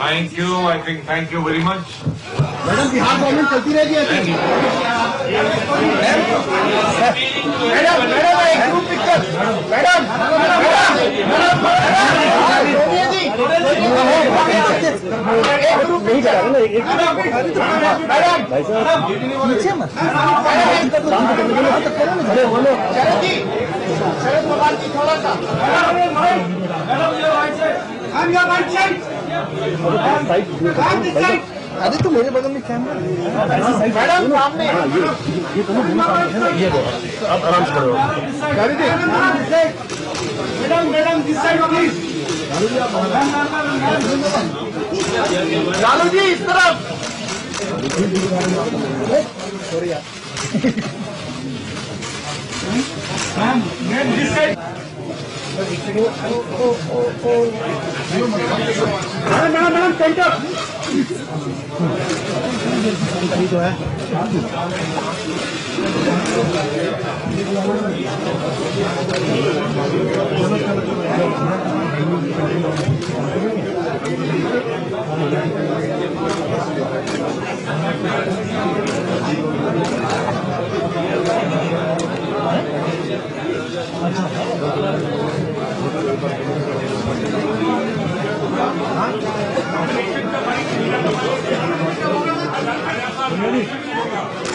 Thank you. I think thank you very much. Madam Bihar government चलती रहेगी ऐसे। Madam एक ग्रुप पिक्चर। मैडम एक ग्रुप नहीं जा रहा ना एक नीचे मत शरद पवार जी थोड़ा सा अरे तो मेरे बगल में कैमरा मैडम सामने ये तो ये आप आराम से करो madam this side please Lalu ji इस तरफ सॉरी यार ma'am this side madam centre जो है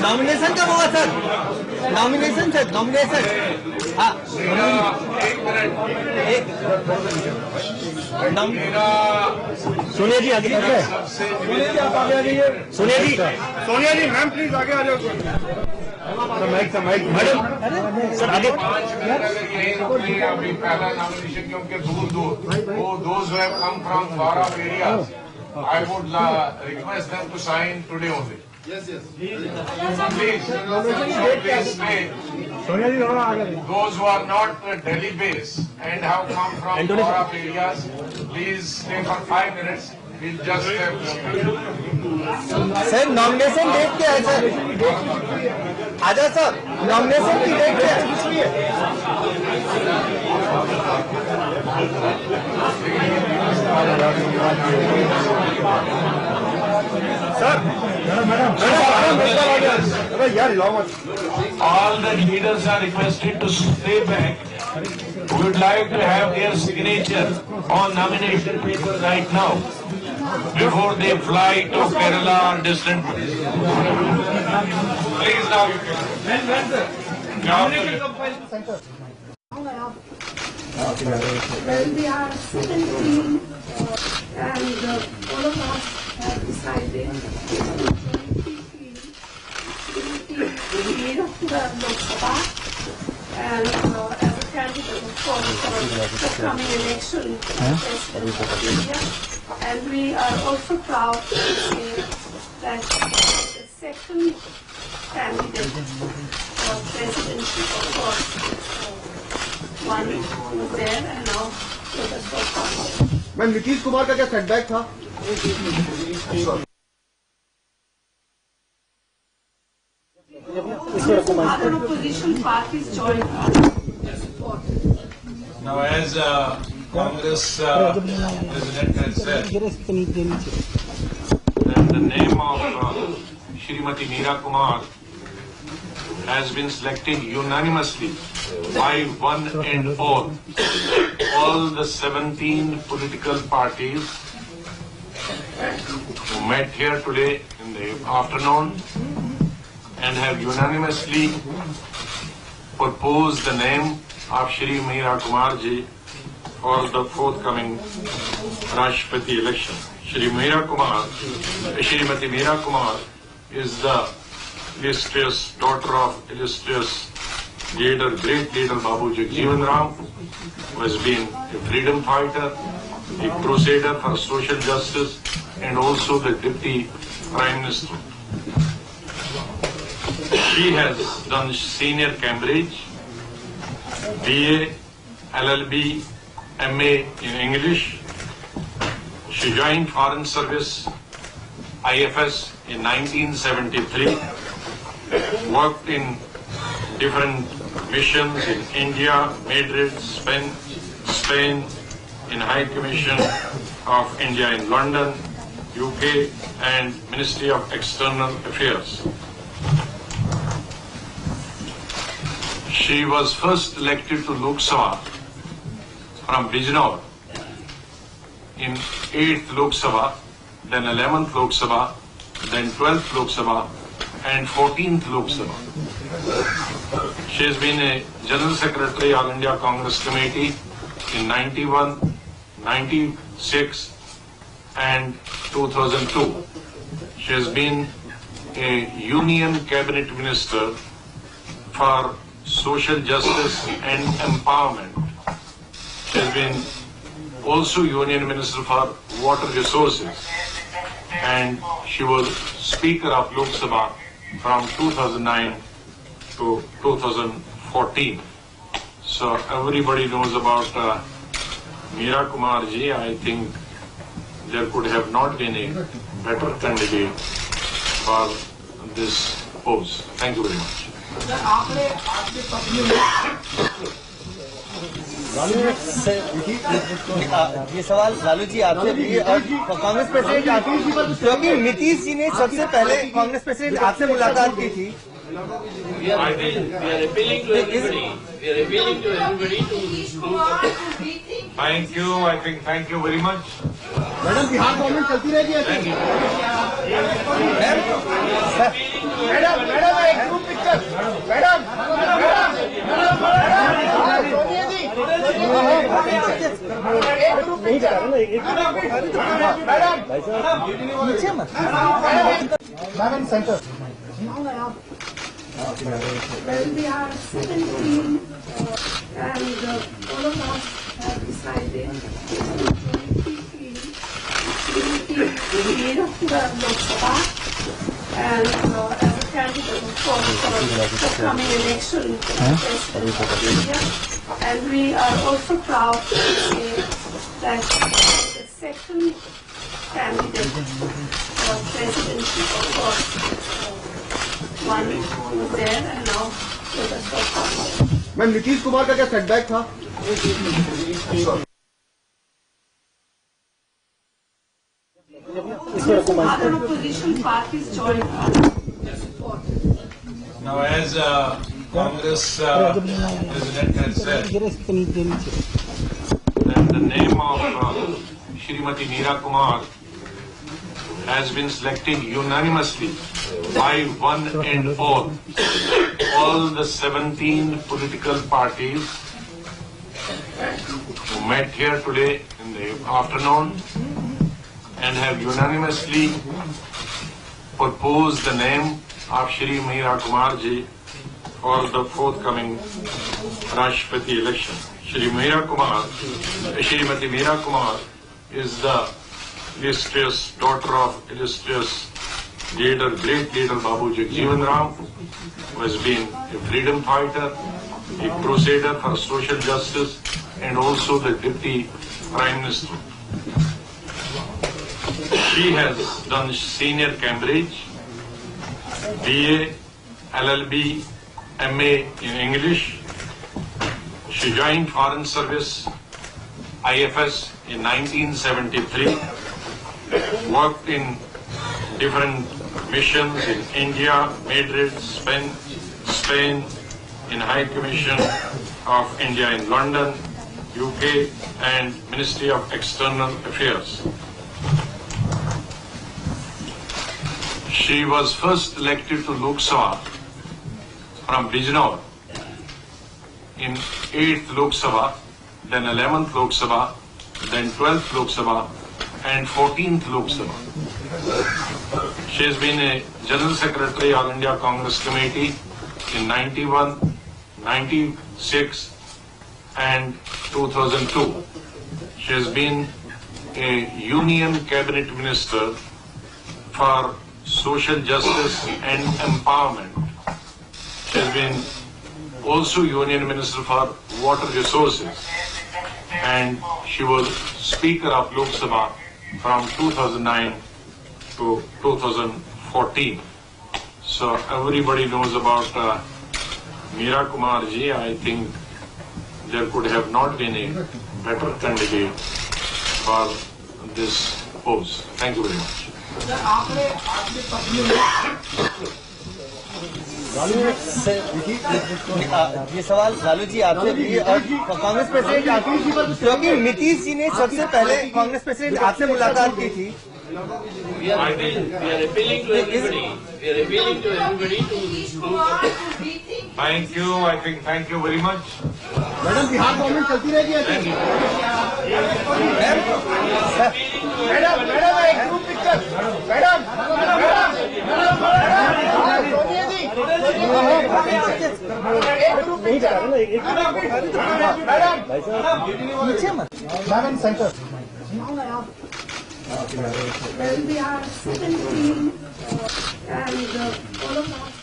नॉमिनेशन कब होगा सर? नॉमिनेशन सर नॉमिनेशन हाँ सोनिया जी आगे सोनिया जी आप आगे आ जाइए सोनिया जी मैम प्लीज आगे आ जाओ माइक मैडम सर आगे 5 मिनट अगर यही रुकी अभी पहला नॉमिनेशन क्योंकि दूर वो those who have come from far off areas I would request them to sign today only. Yes. Please stay. Those who are not Delhi based and have come from far off areas, please stay for 5 minutes. We'll just sir nomination date क्या है sir? आजा sir nomination की date क्या है? Sir all the leaders are requested to stay back. We would like to have their signature on nomination papers right now before they fly to Kerala or distant places. Please now. Well, we are 17 and all of us have decided to be the Lok Sabha and as a candidate of course for the coming election President of India. And we are also proud to say that the second candidate for presidency, of course, one was there and now let us go forward. Ma'am Nitish Kumar का क्या setback था? Other opposition parties joined us. Now, as Congress President has said, that the name of Shrimati Meera Kumar has been selected unanimously by one and all. All the 17 political parties who met here today in the afternoon and have unanimously proposed the name of Shri Meera Kumar ji for the forthcoming Rashtrapati election. Shrimati Meera Kumar is the illustrious daughter of illustrious leader, great leader Babu Jagjeevan Ram, who has been a freedom fighter, a crusader for social justice, and also the Deputy Prime Minister. She has done senior Cambridge, BA, LLB, MA in English. She joined Foreign Service, IFS, in 1973, worked in different missions in India, Madrid, Spain, in High Commission of India in London, UK and Ministry of External Affairs. She was first elected to Lok Sabha from Bijnor in 8th Lok Sabha, then 11th Lok Sabha, then 12th Lok Sabha and 14th Lok Sabha. She has been a General Secretary All India Congress Committee in 91, 96 and 2002. She has been a Union Cabinet Minister for Social Justice and Empowerment. She has been also Union Minister for Water Resources, and she was Speaker of Lok Sabha from 2009 to 2014. So everybody knows about Meera Kumar ji. I think there could have not been a better candidate for this post. Thank you very much. ये सवाल लालू जी आपसे भी और Congress president क्योंकि नीतीश जी ने सबसे पहले Congress president आपसे मुलाकात की थी. I think we are appealing to everybody. We are appealing to everybody to. Thank you. I think thank you very much. Madam Bihar government चलती रहेगी ऐसे. मैडम एक ग्रुप पिक्चर. मैडम सोनिया जी एक group picture. Madam centre. Well, we are 17 and all of us have decided to jointly lead the Lok Sabha and as a candidate of course for the coming election President of India. And we are also proud to say that the second candidate for presidency, of course, one was there and now let us go forward. Ma'am Nitish Kumar का क्या setback था? Other opposition parties joined us. Now, as Congress President has said, that the name of Shrimati Meera Kumar has been selected unanimously by one and all. All the 17 political parties who met here today in the afternoon and have unanimously proposed the name of Shri Meera Kumar ji for the forthcoming Rashtrapati election. Shrimati Meera Kumar is the illustrious daughter of illustrious leader, great leader Babu Jagjeevan Ram, who has been a freedom fighter, a crusader for social justice, and also the Deputy Prime Minister. She has done senior Cambridge, BA, LLB, MA in English. She joined Foreign Service, IFS, in 1973, worked in different missions in India, Madrid, Spain, in High Commission of India in London, UK, and Ministry of External Affairs. She was first elected to Lok Sabha from Bijnor in 8th Lok Sabha, then 11th Lok Sabha, then 12th Lok Sabha and 14th Lok Sabha. She has been a General Secretary All India Congress Committee in 91, 96 and 2002. She has been a Union Cabinet Minister for Social Justice and Empowerment. She has been also Union Minister for Water Resources, and she was Speaker of Lok Sabha from 2009 to 2014. So everybody knows about Meera Kumar ji. I think there could have not been a better candidate for this pose. Thank you very much. ये सवाल लालू जी आपसे भी और Congress president, क्योंकि नीतीश जी ने सबसे पहले Congress president आपसे मुलाकात की थी। I think We are appealing to everybody. We are appealing to everybody to thank you. I think thank you very much. Madam Bihar government चलती रहेगी ऐसे। मैडम मैडम एक group picture. Madam Sonia ji madam centre. Well, we are 17 and all of us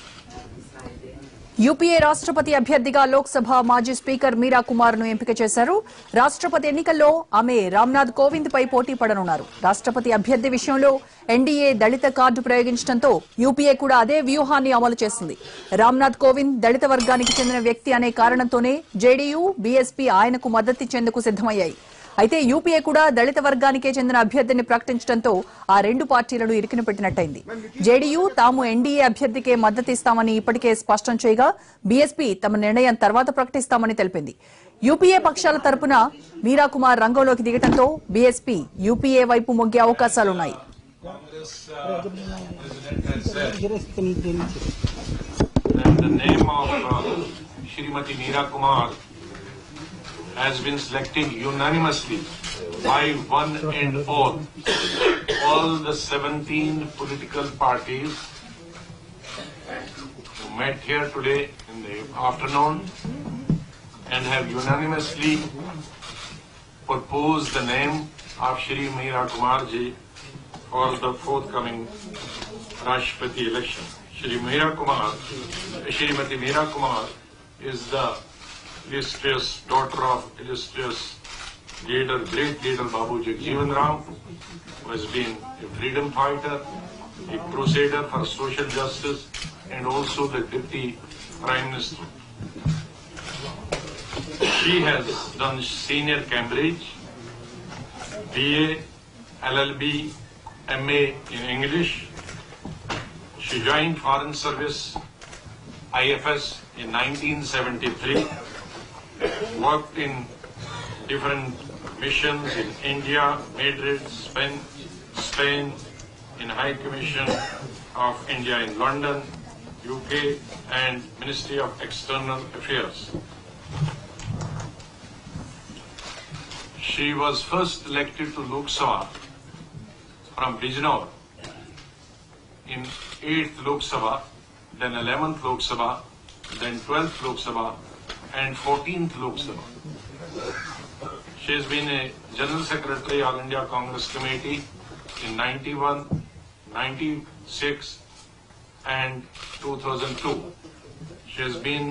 decided. UPA రాష్ట్రపతి అభ్యర్థిగా లోక్సభ మాజీ speaker మీరా కుమార్ ను ఎంపిక చేశారు. రాష్ట్రపతి ఎన్నికల్లో ఆమె రామ్నాథ్ కోవింద్ పై పోటీ పడనున్నారు. రాష్ట్రపతి అభ్యర్థి విషయంలో ఎన్డీఏ దళిత కార్డు ప్రయోగించడంతో యూపీఏ కూడా అదే వ్యూహాన్ని అమలు చేసింది. రామ్నాథ్ కోవింద్ దళిత వర్గానికి చెందిన వ్యక్తి అనే కారణంతోనే జేడీయూ, బీఎస్పీ ఆయనకు మద్దతిచ్చేందుకు సిద్దమయ్యాయి. అయితే యూపీఏ కూడా దళిత వర్గానికే చెందిన అభ్యర్థిని ప్రకటించడంతో ఆ రెండు పార్టీలను ఇరికిన పెట్టినట్టయింది. జేడీయూ తాము ఎన్డీఏ అభ్యర్థికే మద్దతిస్తామని ఇప్పటికే స్పష్టం చేయగా, బీఎస్పీ తమ నిర్ణయం తర్వాత ప్రకటిస్తామని తెలిపింది. యూపీఏ పక్షాల తరపున మీరా కుమార్ రంగంలోకి దిగడంతో బీఎస్పీ యూపీఏ వైపు మొగ్గే అవకాశాలున్నాయి. The name of Shrimati Meera Kumar has been selected unanimously by one and all. All the 17 political parties who met here today in the afternoon and have unanimously proposed the name of Shri Meera Kumar ji for the forthcoming Rashtrapati election. Shrimati Meera Kumar is the illustrious daughter of illustrious leader, great leader Babu Jagjeevan Ram, who has been a freedom fighter, a crusader for social justice, and also the Deputy Prime Minister. She has done senior Cambridge, BA, LLB, MA in English. She joined Foreign Service, IFS, in 1973. Worked in different missions in India, Madrid, Spain, in High Commission of India in London, UK, and Ministry of External Affairs. She was first elected to Lok Sabha from Bijnor in 8th Lok Sabha, then 11th Lok Sabha, then 12th Lok Sabha, and 14th Lok Sabha. She has been a General Secretary All India Congress Committee in 91, 96 and 2002. She has been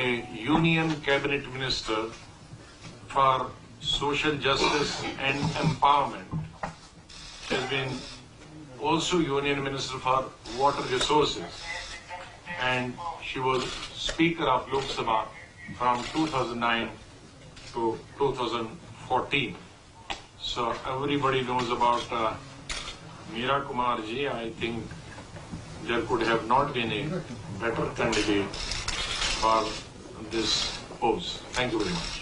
a Union Cabinet Minister for Social Justice and Empowerment. She has been also Union Minister for Water Resources, and she was Speaker of Lok Sabha from 2009 to 2014. So everybody knows about Meera Kumar ji. I think there could have not been a better candidate for this post. Thank you very much.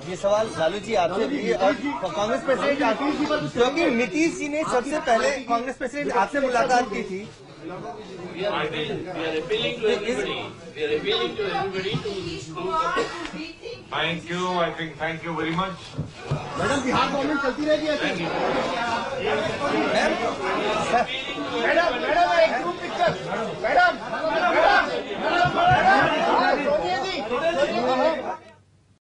ये सवाल लालू जी आपसे भी और Congress president, क्योंकि नीतीश जी ने सबसे पहले Congress president आपसे मुलाकात की थी। we are appealing to everybody. We are appealing to everybody to Thank you. I think thank you very much. Madam Bihar government चलती रहेगी ऐसे। मैडम मैडम एक ग्रुप पिक्चर। मैडम